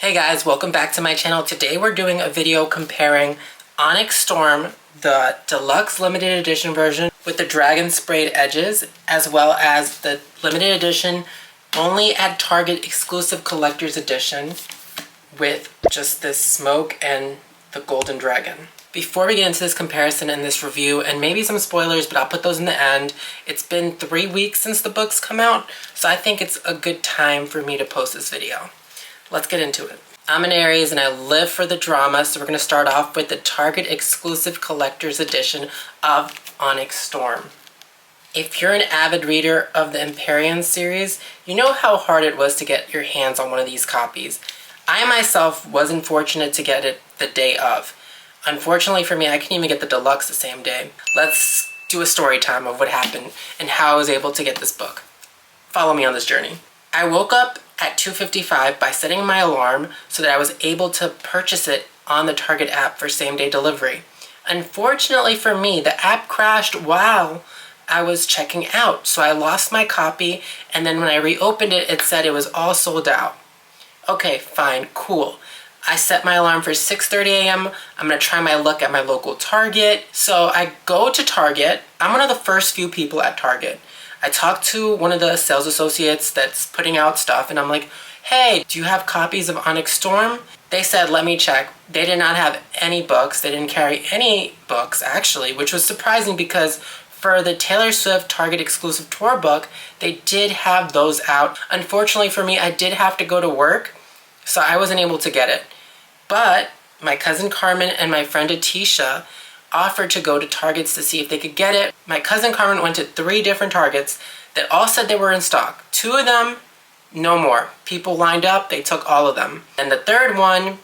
Hey guys, welcome back to my channel. Today we're doing a video comparing Onyx Storm, the Deluxe Limited Edition version with the dragon sprayed edges, as well as the limited edition only at Target exclusive collector's edition with just this smoke and the golden dragon. Before we get into this comparison and this review, and maybe some spoilers, but I'll put those in the end, it's been 3 weeks since the books come out, so I think it's a good time for me to post this video. Let's get into it. I'm an Aries and I live for the drama, so we're going to start off with the Target exclusive collector's edition of Onyx Storm. If you're an avid reader of the Empyrean series, you know how hard it was to get your hands on one of these copies. I myself wasn't fortunate to get it the day of. Unfortunately for me, I couldn't even get the deluxe the same day. Let's do a story time of what happened and how I was able to get this book. Follow me on this journey. I woke up at 2:55 by setting my alarm so that I was able to purchase it on the Target app for same-day delivery. Unfortunately for me, the app crashed while I was checking out, so I lost my copy, and then when I reopened it, it said it was all sold out. Okay, fine, cool. I set my alarm for 6:30 a.m. I'm gonna try my luck at my local Target. So I go to Target. I'm one of the first few people at Target. I talked to one of the sales associates that's putting out stuff, and I'm like, hey, do you have copies of Onyx Storm? They said, let me check. They did not have any books. They didn't carry any books, actually, which was surprising because for the Taylor Swift Target exclusive tour book, they did have those out. Unfortunately for me, I did have to go to work, so I wasn't able to get it. But my cousin Carmen and my friend Atisha offered to go to Targets to see if they could get it. My cousin Carmen went to 3 different Targets that all said they were in stock. 2 of them, no more. People lined up, they took all of them. And the third one,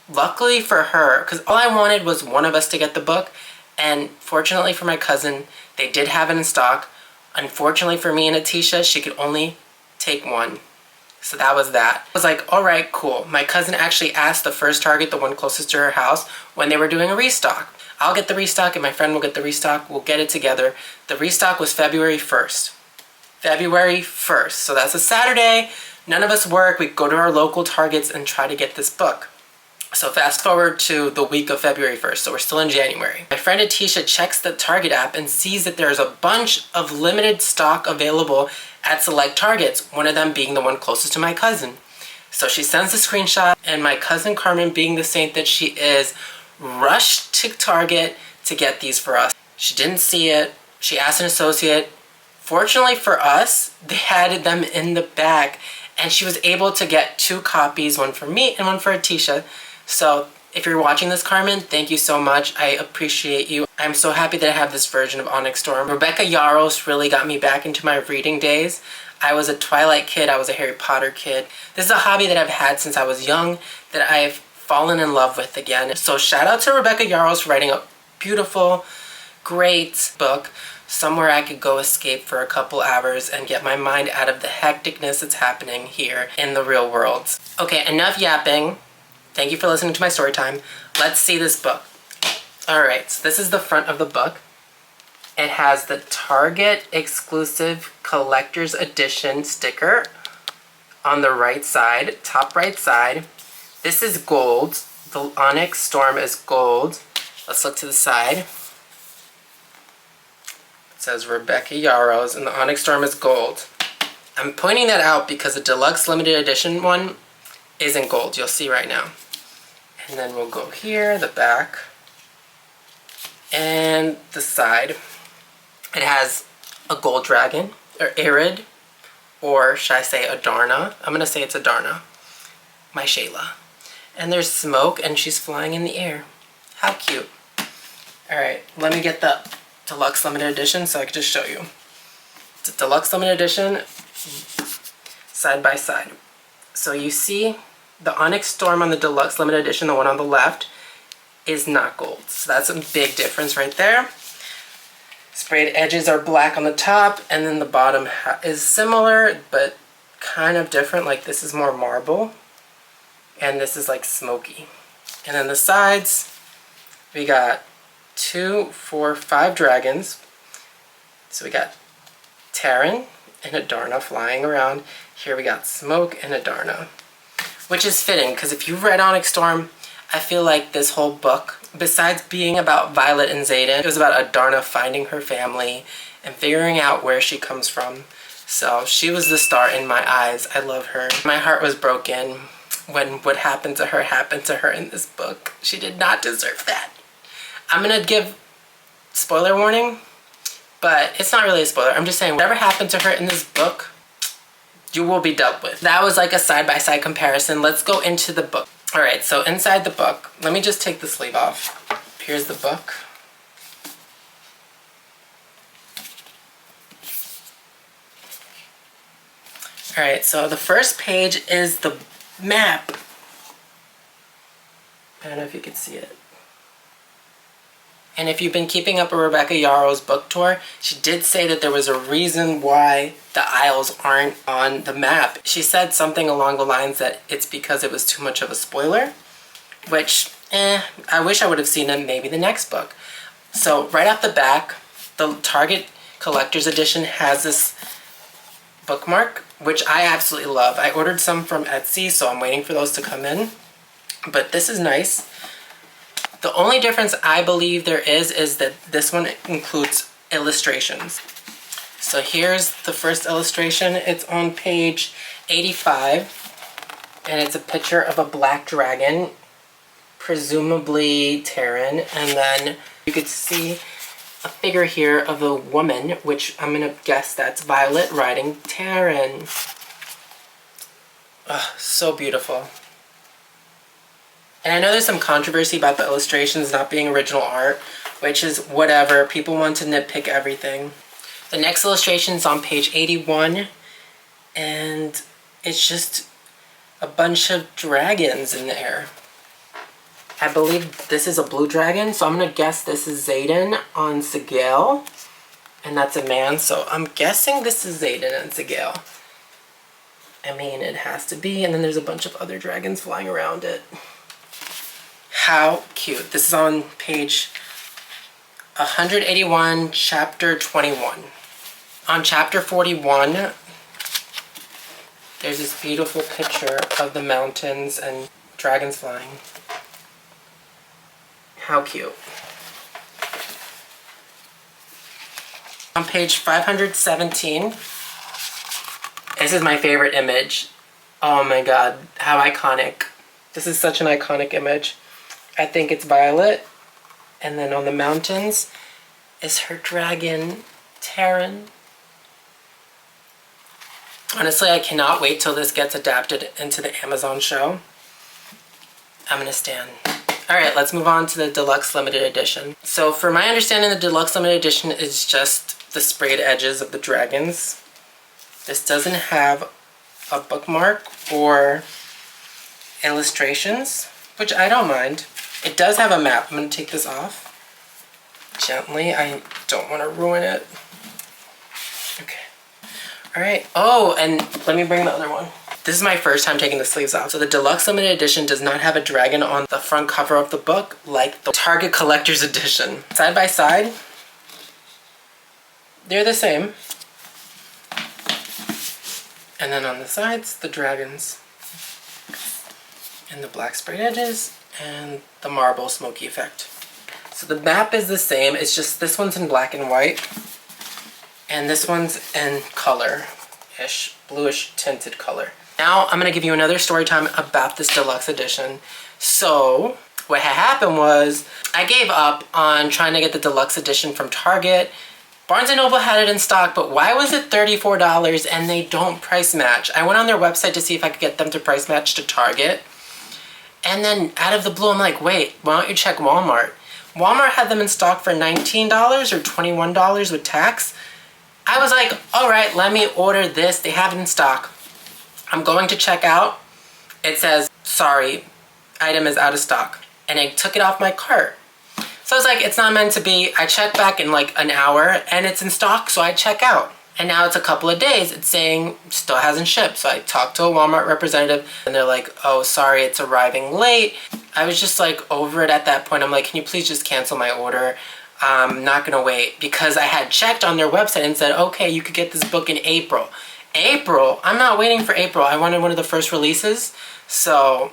luckily for her, because all I wanted was one of us to get the book, and fortunately for my cousin, they did have it in stock. Unfortunately for me and Atisha, she could only take one. So that was that. I was like, all right, cool. My cousin actually asked the first Target, the one closest to her house, when they were doing a restock. I'll get the restock and my friend will get the restock. We'll get it together. The restock was February 1st. February 1st. So that's a Saturday. None of us work. We go to our local Targets and try to get this book. So fast forward to the week of February 1st. So we're still in January. My friend Atisha checks the Target app and sees that there's a bunch of limited stock available at select Targets, one of them being the one closest to my cousin. So she sends a screenshot, and my cousin Carmen, being the saint that she is, rushed to Target to get these for us. She didn't see it. She asked an associate. Fortunately for us, they had them in the bag, and she was able to get 2 copies, one for me and one for Atisha. So if you're watching this, Carmen, thank you so much. I appreciate you. I'm so happy that I have this version of Onyx Storm. Rebecca Yarros really got me back into my reading days. I was a Twilight kid. I was a Harry Potter kid. This is a hobby that I've had since I was young that I've fallen in love with again. So shout out to Rebecca Yarros for writing a beautiful, great book. Somewhere I could go escape for a couple hours and get my mind out of the hecticness that's happening here in the real world. Okay, enough yapping. Thank you for listening to my story time. Let's see this book. All right, so this is the front of the book. It has the Target exclusive collector's edition sticker on the right side, top right side. This is gold. The Onyx Storm is gold. Let's look to the side. It says Rebecca Yarros, and the Onyx Storm is gold. I'm pointing that out because the Deluxe Limited Edition one isn't gold. You'll see right now. And then we'll go here, the back, and the side. It has a gold dragon, or Arid, or should I say Adarna? I'm going to say it's Adarna, my Shayla. And there's smoke, and she's flying in the air. How cute. Alright, let me get the Deluxe Limited Edition so I can just show you. It's a Deluxe Limited Edition, side by side. So you see the Onyx Storm on the Deluxe Limited Edition, the one on the left, is not gold. So that's a big difference right there. Sprayed edges are black on the top, and then the bottom is similar, but kind of different. Like this is more marble, and this is like smoky. And then the sides, we got 2, 4, 5 dragons. So we got Terran and Adarna flying around. Here we got Smoke and Adarna. which is fitting because if you've read Onyx Storm, I feel like this whole book, besides being about Violet and Xaden, it was about Adarna finding her family and figuring out where she comes from. So she was the star in my eyes. I love her. My heart was broken when what happened to her in this book. She did not deserve that. I'm gonna give spoiler warning, but it's not really a spoiler. I'm just saying whatever happened to her in this book, you will be dealt with. That was like a side-by-side comparison. Let's go into the book. All right, so inside the book, let me just take the sleeve off. Here's the book. All right, so the first page is the map. I don't know if you can see it. And if you've been keeping up with Rebecca Yarros' book tour, she did say that there was a reason why the Isles aren't on the map. She said something along the lines that it's because it was too much of a spoiler, which, I wish I would have seen it maybe the next book. So right off the back, the Target Collector's Edition has this bookmark, which I absolutely love. I ordered some from Etsy, so I'm waiting for those to come in. But this is nice. The only difference I believe there is that this one includes illustrations. So here's the first illustration. It's on page 85, and it's a picture of a black dragon, presumably Terran, and then you could see a figure here of a woman, which I'm gonna guess that's Violet riding Terran. Oh, so beautiful. And I know there's some controversy about the illustrations not being original art, which is whatever. People want to nitpick everything. The next illustration is on page 81, and it's just a bunch of dragons in there. I believe this is a blue dragon, so I'm going to guess this is Xaden on Sigil, and that's a man, so I'm guessing this is Xaden and Sigil. I mean, it has to be, and then there's a bunch of other dragons flying around it. How cute. This is on page 181, chapter 21. On chapter 41, there's this beautiful picture of the mountains and dragons flying. How cute. On page 517, this is my favorite image. Oh my god, how iconic. This is such an iconic image. I think it's Violet, and then on the mountains is her dragon, Terran. Honestly, I cannot wait till this gets adapted into the Amazon show. I'm gonna stand. All right, let's move on to the Deluxe Limited Edition. So for my understanding, the Deluxe Limited Edition is just the sprayed edges of the dragons. This doesn't have a bookmark or illustrations, which I don't mind. It does have a map. I'm going to take this off gently. I don't want to ruin it. Okay. All right. Oh, and let me bring the other one. This is my first time taking the sleeves off. So the Deluxe Limited Edition does not have a dragon on the front cover of the book like the Target Collector's Edition. Side by side, they're the same. And then on the sides, the dragons. And the black sprayed edges and the marble smoky effect. So the map is the same, it's just this one's in black and white and this one's in color-ish, bluish tinted color. Now I'm gonna give you another story time about this deluxe edition. So what had happened was I gave up on trying to get the deluxe edition from Target. Barnes & Noble had it in stock, but why was it $34 and they don't price match? I went on their website to see if I could get them to price match to Target. And then out of the blue, I'm like, wait, why don't you check Walmart? Walmart had them in stock for $19 or $21 with tax. I was like, all right, let me order this. They have it in stock. I'm going to check out. It says, sorry, item is out of stock. And I took it off my cart. So I was like, it's not meant to be. I check back in like an hour and it's in stock, so I check out. And now it's a couple of days, it's saying still hasn't shipped. So I talked to a Walmart representative and they're like, oh, sorry, it's arriving late. I was just like over it at that point. I'm like, can you please just cancel my order? I'm not gonna wait, because I had checked on their website and said, okay, you could get this book in April. April. I'm not waiting for April. I wanted one of the first releases. So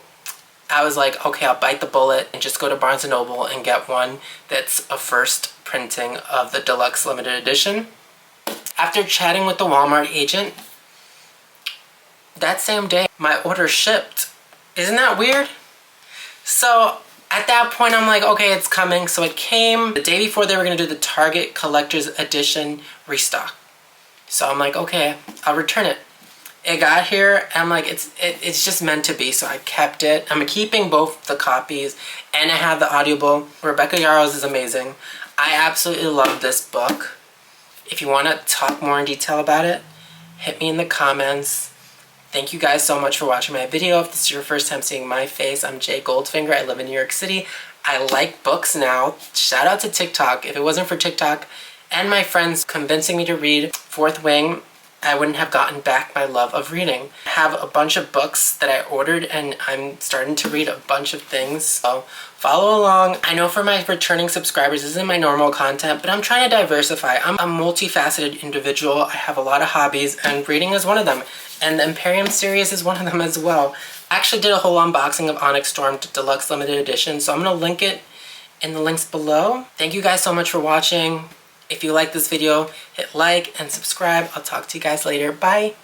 I was like, okay, I'll bite the bullet and just go to Barnes & Noble and get one that's a first printing of the Deluxe Limited Edition. After chatting with the Walmart agent, that same day, my order shipped. Isn't that weird? So at that point, I'm like, okay, it's coming. So it came the day before they were going to do the Target Collector's Edition restock. So I'm like, okay, I'll return it. It got here, and I'm like, it's just meant to be, so I kept it. I'm keeping both the copies, and I have the Audible. Rebecca Yarros is amazing. I absolutely love this book. If you want to talk more in detail about it, hit me in the comments. Thank you guys so much for watching my video. If this is your first time seeing my face, I'm Jay Goldfinger. I live in New York City. I like books now. Shout out to TikTok. If it wasn't for TikTok and my friends convincing me to read Fourth Wing, I wouldn't have gotten back my love of reading. I have a bunch of books that I ordered, and I'm starting to read a bunch of things, so follow along. I know for my returning subscribers, this isn't my normal content, but I'm trying to diversify. I'm a multifaceted individual. I have a lot of hobbies, and reading is one of them. And the Imperium series is one of them as well. I actually did a whole unboxing of Onyx Storm Deluxe Limited Edition, so I'm going to link it in the links below. Thank you guys so much for watching. If you like this video, hit like and subscribe. I'll talk to you guys later. Bye.